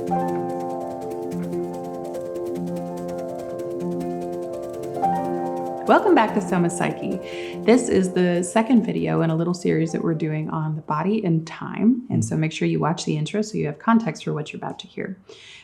Welcome back to Soma Psyche. This is the second video in a little series that we're doing on the body and time. And so make sure you watch the intro so you have context for what you're about to hear.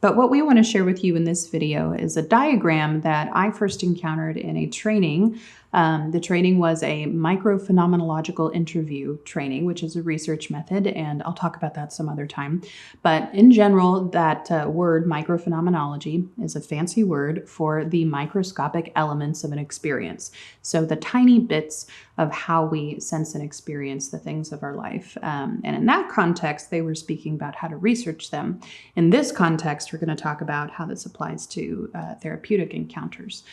But what we want to share with you in this video is a diagram that I first encountered in a training. The training was a microphenomenological interview training, which is a research method, and I'll talk about that some other time. But in general, that word microphenomenology is a fancy word for the microscopic elements of an experience. So the tiny bits of how we sense and experience the things of our life. And in that context, they were speaking about how to research them. In this context, we're going to talk about how this applies to therapeutic encounters.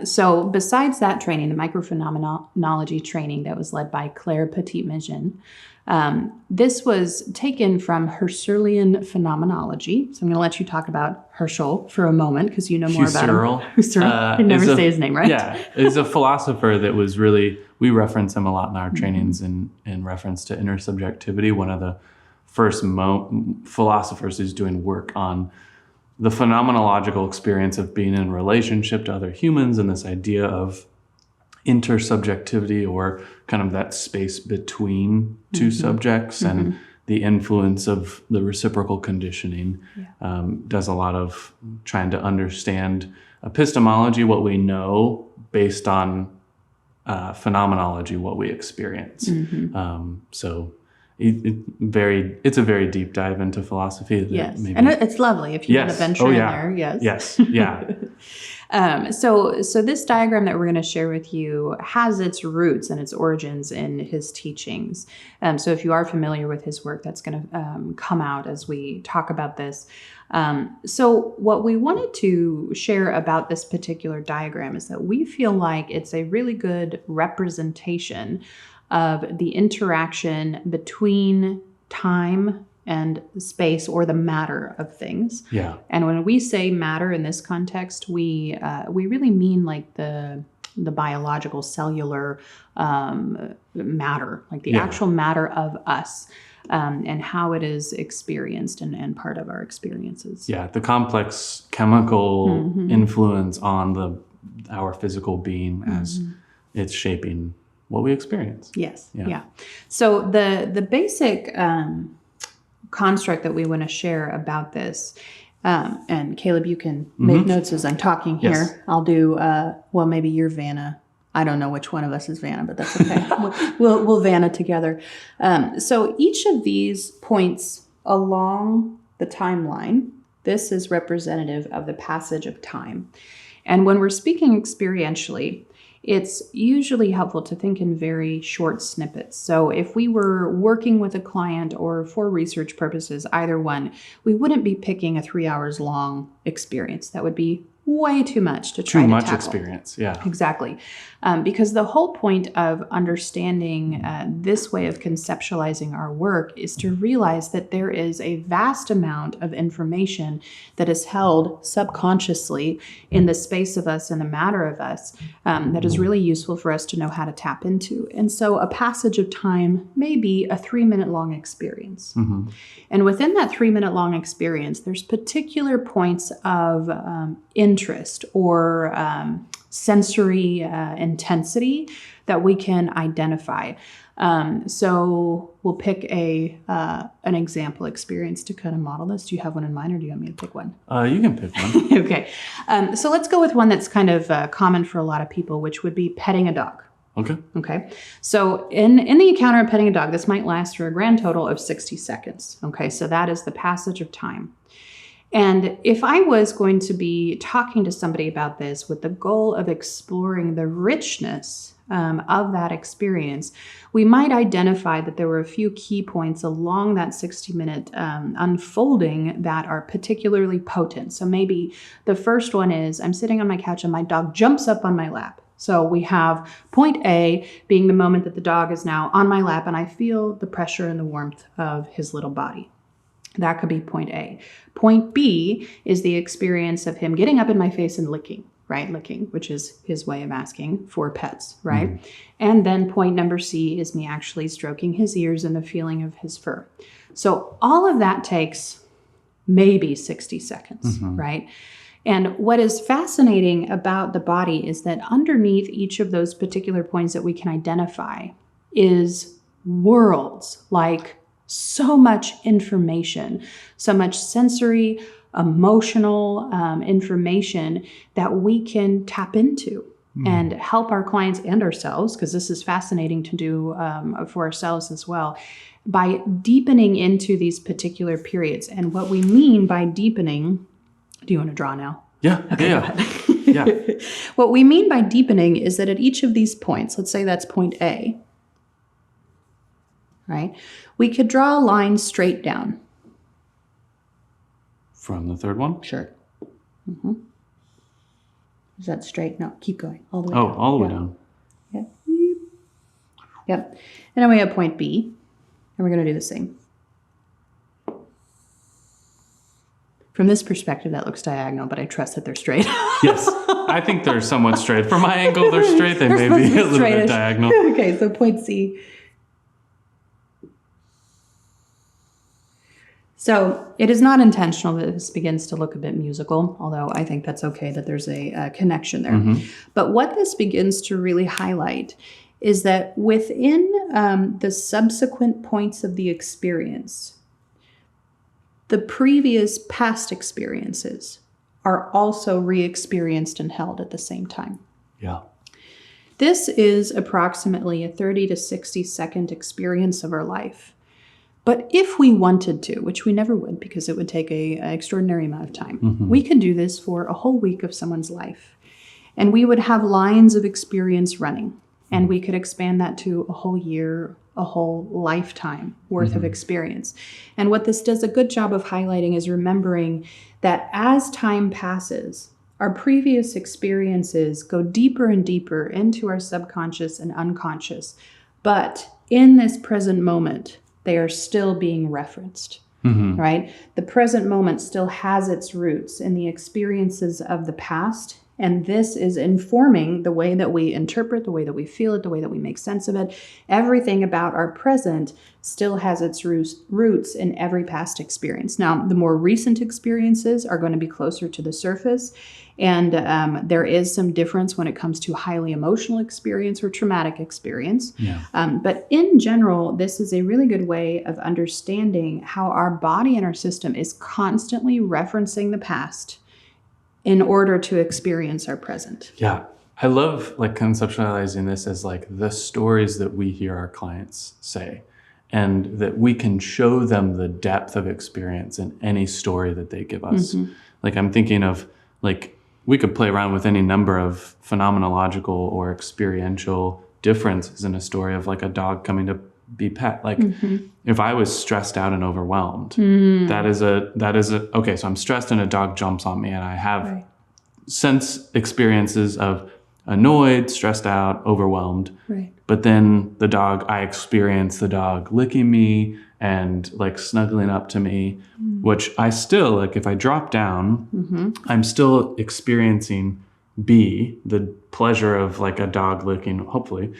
So besides that training, the microphenomenology training that was led by Claire Petit-Magin, this was taken from Husserlian Phenomenology. So I'm going to let you talk about Herschel for a moment because you know more about him. Husserl. I can never say his name, right? Yeah, is a philosopher that was really, we reference him a lot in our trainings in reference to intersubjectivity. One of the first philosophers who's doing work on the phenomenological experience of being in relationship to other humans and this idea of intersubjectivity, or kind of that space between two subjects, and the influence of the reciprocal conditioning. Does a lot of trying to understand epistemology, what we know, based on phenomenology, what we experience. So it's a very deep dive into philosophy. Yes, and it's lovely if you want to venture in there. Yes. So this diagram that we're going to share with you has its roots and its origins in his teachings. So if you are familiar with his work, that's going to come out as we talk about this. So what we wanted to share about this particular diagram is that we feel like it's a really good representation of the interaction between time and space, or the matter of things. Yeah. And when we say matter in this context, we really mean like the biological cellular matter, like the actual matter of us, and how it is experienced and part of our experiences. Yeah, the complex chemical influence on our physical being as it's shaping what we experience. Yes. Yeah. So the basic construct that we want to share about this, and Caleb, you can make notes as I'm talking here. Yes. I'll do, maybe you're Vanna. I don't know which one of us is Vanna, but that's okay. we'll Vanna together. So each of these points along the timeline, this is representative of the passage of time. And when we're speaking experientially, it's usually helpful to think in very short snippets. So if we were working with a client or for research purposes, either one, we wouldn't be picking a 3 hours long experience. That would be way too much to try to tackle. Too much experience, yeah. Exactly. Because the whole point of understanding this way of conceptualizing our work is to realize that there is a vast amount of information that is held subconsciously in the space of us and the matter of us that is really useful for us to know how to tap into. And so a passage of time may be a 3-minute long experience. And within that 3-minute long experience, there's particular points of interest or sensory intensity that we can identify. So we'll pick an example experience to kind of model this. Do you have one in mind, or do you want me to pick one? You can pick one. Okay. So let's go with one that's kind of common for a lot of people, which would be petting a dog. Okay. So in the encounter of petting a dog, this might last for a grand total of 60 seconds. Okay. So that is the passage of time. And if I was going to be talking to somebody about this with the goal of exploring the richness of that experience, we might identify that there were a few key points along that 60-minute unfolding that are particularly potent. So maybe the first one is I'm sitting on my couch and my dog jumps up on my lap. So we have point A being the moment that the dog is now on my lap and I feel the pressure and the warmth of his little body. That could be point A. Point B is the experience of him getting up in my face and licking, right? Licking, which is his way of asking for pets, right? Mm-hmm. And then point number C is me actually stroking his ears and the feeling of his fur. So all of that takes maybe 60 seconds, right? And what is fascinating about the body is that underneath each of those particular points that we can identify is worlds, like so much information, so much sensory, emotional information that we can tap into and help our clients and ourselves, because this is fascinating to do for ourselves as well, by deepening into these particular periods. And what we mean by deepening, do you want to draw now? Yeah. Okay, yeah. go ahead. Yeah. What we mean by deepening is that at each of these points, let's say that's point A, right? We could draw a line straight down. From the third one? Sure. Is that straight? No, keep going. All the way down. All the way down. Yep. Yep. And then we have point B, and we're going to do the same. From this perspective, that looks diagonal, but I trust that they're straight. Yes. I think they're somewhat straight. From my angle, they're straight. They may be a little bit diagonal. Okay, so point C. So it is not intentional that this begins to look a bit musical, although I think that's okay that there's a connection there. But what this begins to really highlight is that within the subsequent points of the experience, the previous past experiences are also re-experienced and held at the same time. Yeah. This is approximately a 30 to 60 second experience of our life. But if we wanted to, which we never would because it would take an extraordinary amount of time, we could do this for a whole week of someone's life. And we would have lines of experience running. And we could expand that to a whole year, a whole lifetime worth of experience. And what this does a good job of highlighting is remembering that as time passes, our previous experiences go deeper and deeper into our subconscious and unconscious. But in this present moment, they are still being referenced, right? The present moment still has its roots in the experiences of the past. And this is informing the way that we interpret, the way that we feel it, the way that we make sense of it. Everything about our present still has its roots in every past experience. Now, the more recent experiences are going to be closer to the surface. And there is some difference when it comes to highly emotional experience or traumatic experience. Yeah. But in general, this is a really good way of understanding how our body and our system is constantly referencing the past in order to experience our present. Yeah. I love like conceptualizing this as like the stories that we hear our clients say, and that we can show them the depth of experience in any story that they give us. Like I'm thinking of like, we could play around with any number of phenomenological or experiential differences in a story of like a dog coming to be pet. Like if I was stressed out and overwhelmed, that is a, okay, so I'm stressed and a dog jumps on me and I have sense experiences of annoyed, stressed out, overwhelmed. Right. But then I experience the dog licking me and like snuggling up to me, which I still, like if I drop down, I'm still experiencing B, the pleasure of like a dog licking, hopefully,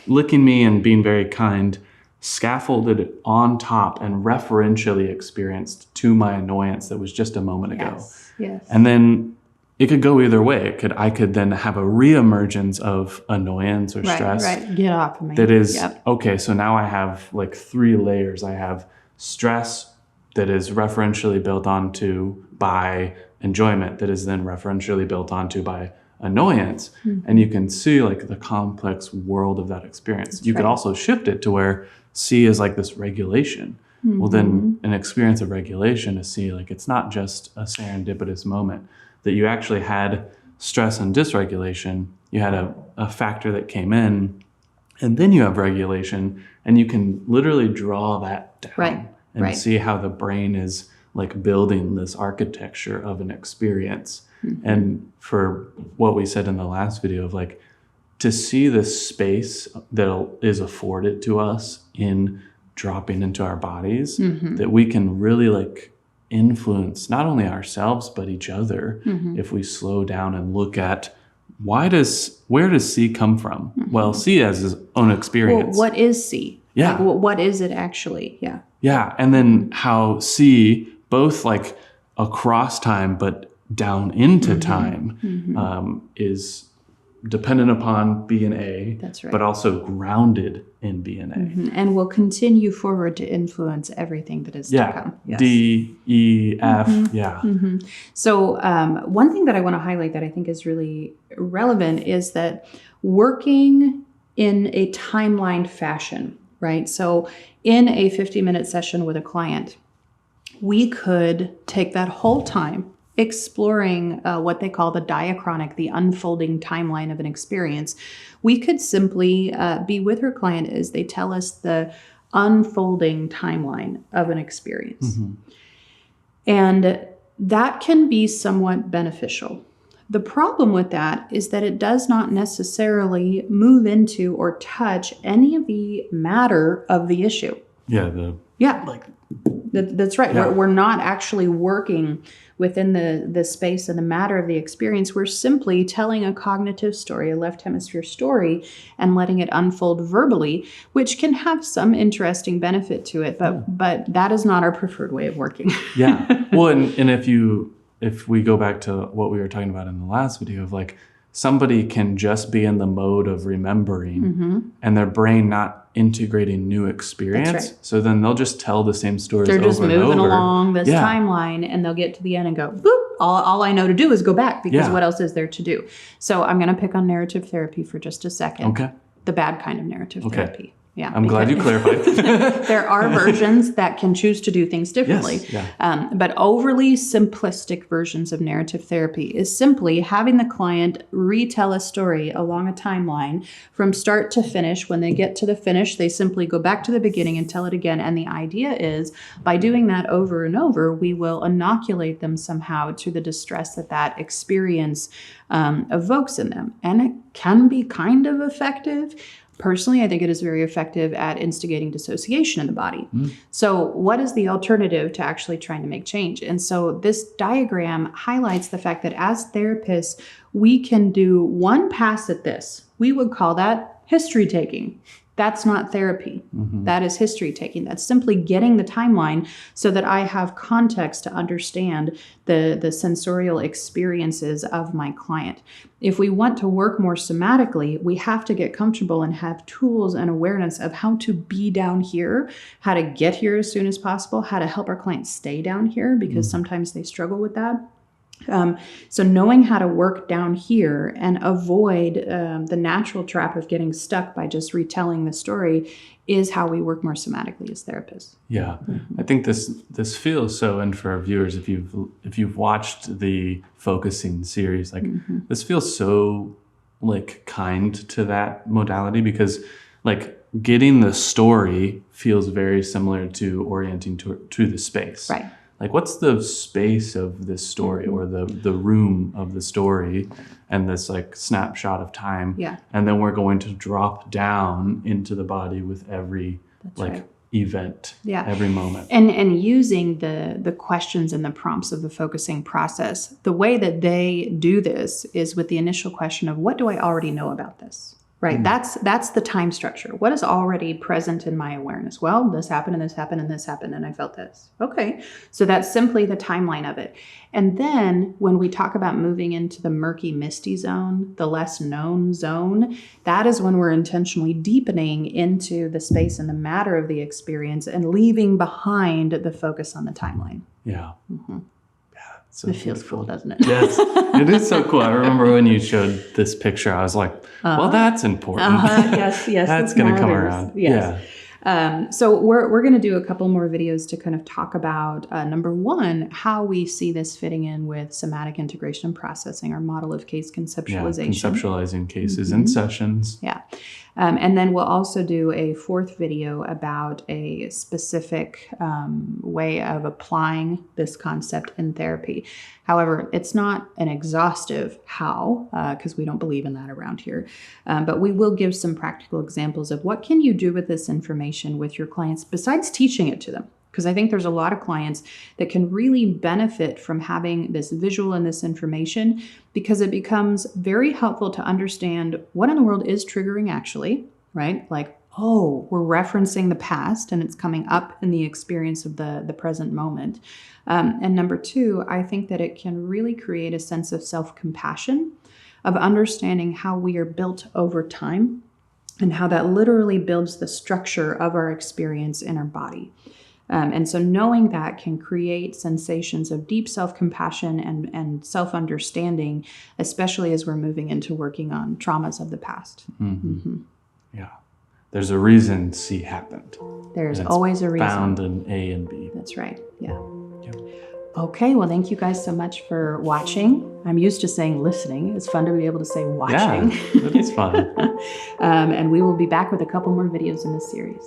licking me and being very kind, scaffolded on top and referentially experienced to my annoyance that was just a moment ago. Yes. And then it could go either way. I could then have a reemergence of annoyance or stress. Right. Get off of me. That is, okay, so now I have like 3 layers. I have stress that is referentially built onto by enjoyment, that is then referentially built onto by annoyance. And you can see like the complex world of that experience. You could also shift it to where C is like this regulation. Well, then an experience of regulation is C, like it's not just a serendipitous moment, that you actually had stress and dysregulation. You had a factor that came in, and then you have regulation, and you can literally draw that down and see how the brain is like building this architecture of an experience. And for what we said in the last video of like, to see the space that is afforded to us in dropping into our bodies, that we can really like influence not only ourselves, but each other. If we slow down and look at where does C come from? Well, C has his own experience. Well, what is C? Yeah. Like, what is it actually? Yeah. Yeah. And then how C both like across time, but down into time, is dependent upon B and A, That's right. but also grounded in B and A. And will continue forward to influence everything that is to come. Yes. D, E, F, So one thing that I want to highlight that I think is really relevant is that working in a timeline fashion, right? So in a 50-minute session with a client, we could take that whole time exploring what they call the diachronic, the unfolding timeline of an experience. We could simply be with her client as they tell us the unfolding timeline of an experience. And that can be somewhat beneficial. The problem with that is that it does not necessarily move into or touch any of the matter of the issue. That's right. Yeah. We're not actually working within the space and the matter of the experience. We're simply telling a cognitive story, a left hemisphere story, and letting it unfold verbally, which can have some interesting benefit to it. But that is not our preferred way of working. Well, and if we go back to what we were talking about in the last video of like, somebody can just be in the mode of remembering and their brain not integrating new experience. That's right. So then they'll just tell the same stories They're over just and moving over. along this timeline, and they'll get to the end and go, boop, all I know to do is go back, because what else is there to do? So I'm going to pick on narrative therapy for just a second. Okay. The bad kind of narrative therapy. Yeah, I'm glad you clarified. There are versions that can choose to do things differently. Yes, but overly simplistic versions of narrative therapy is simply having the client retell a story along a timeline from start to finish. When they get to the finish, they simply go back to the beginning and tell it again. And the idea is, by doing that over and over, we will inoculate them somehow to the distress that experience evokes in them. And it can be kind of effective. Personally, I think it is very effective at instigating dissociation in the body. So what is the alternative to actually trying to make change? And so this diagram highlights the fact that as therapists, we can do one pass at this. We would call that history taking. That's not therapy. That is history taking. That's simply getting the timeline so that I have context to understand the sensorial experiences of my client. If we want to work more somatically, we have to get comfortable and have tools and awareness of how to be down here, how to get here as soon as possible, how to help our clients stay down here, because sometimes they struggle with that. So knowing how to work down here and avoid the natural trap of getting stuck by just retelling the story is how we work more somatically as therapists. Yeah, I think this feels so. And for our viewers, if you've watched the focusing series, like this feels so like kind to that modality, because like getting the story feels very similar to orienting to the space. Right. Like, what's the space of this story, or the room of the story, and this like snapshot of time? Yeah. And then we're going to drop down into the body with every event, every moment. And using the questions and the prompts of the focusing process, the way that they do this is with the initial question of, what do I already know about this? Right. That's the time structure. What is already present in my awareness? Well, this happened and this happened and this happened and I felt this. Okay. So that's simply the timeline of it. And then when we talk about moving into the murky, misty zone, the less known zone, that is when we're intentionally deepening into the space and the matter of the experience and leaving behind the focus on the timeline. Yeah. So it feels cool, doesn't it? Yes, it is so cool. I remember when you showed this picture, I was like, well, that's important. Yes. That's going to come around. Yes. Yeah. So we're going to do a couple more videos to kind of talk about, number one, how we see this fitting in with somatic integration and processing, our model of case conceptualization. Conceptualizing cases in sessions. Yeah. And then we'll also do a fourth video about a specific way of applying this concept in therapy. However, it's not an exhaustive how, because we don't believe in that around here. But we will give some practical examples of what can you do with this information with your clients besides teaching it to them. Because I think there's a lot of clients that can really benefit from having this visual and this information, because it becomes very helpful to understand what in the world is triggering actually, right? Like, oh, we're referencing the past and it's coming up in the experience of the present moment. And number two, I think that it can really create a sense of self-compassion, of understanding how we are built over time and how that literally builds the structure of our experience in our body. And so knowing that can create sensations of deep self-compassion and self-understanding, especially as we're moving into working on traumas of the past. Yeah. There's a reason C happened. There's always a reason. Found in A and B. That's right. Yeah. Yep. Okay. Well, thank you guys so much for watching. I'm used to saying listening. It's fun to be able to say watching. Yeah, it is fun. And we will be back with a couple more videos in this series.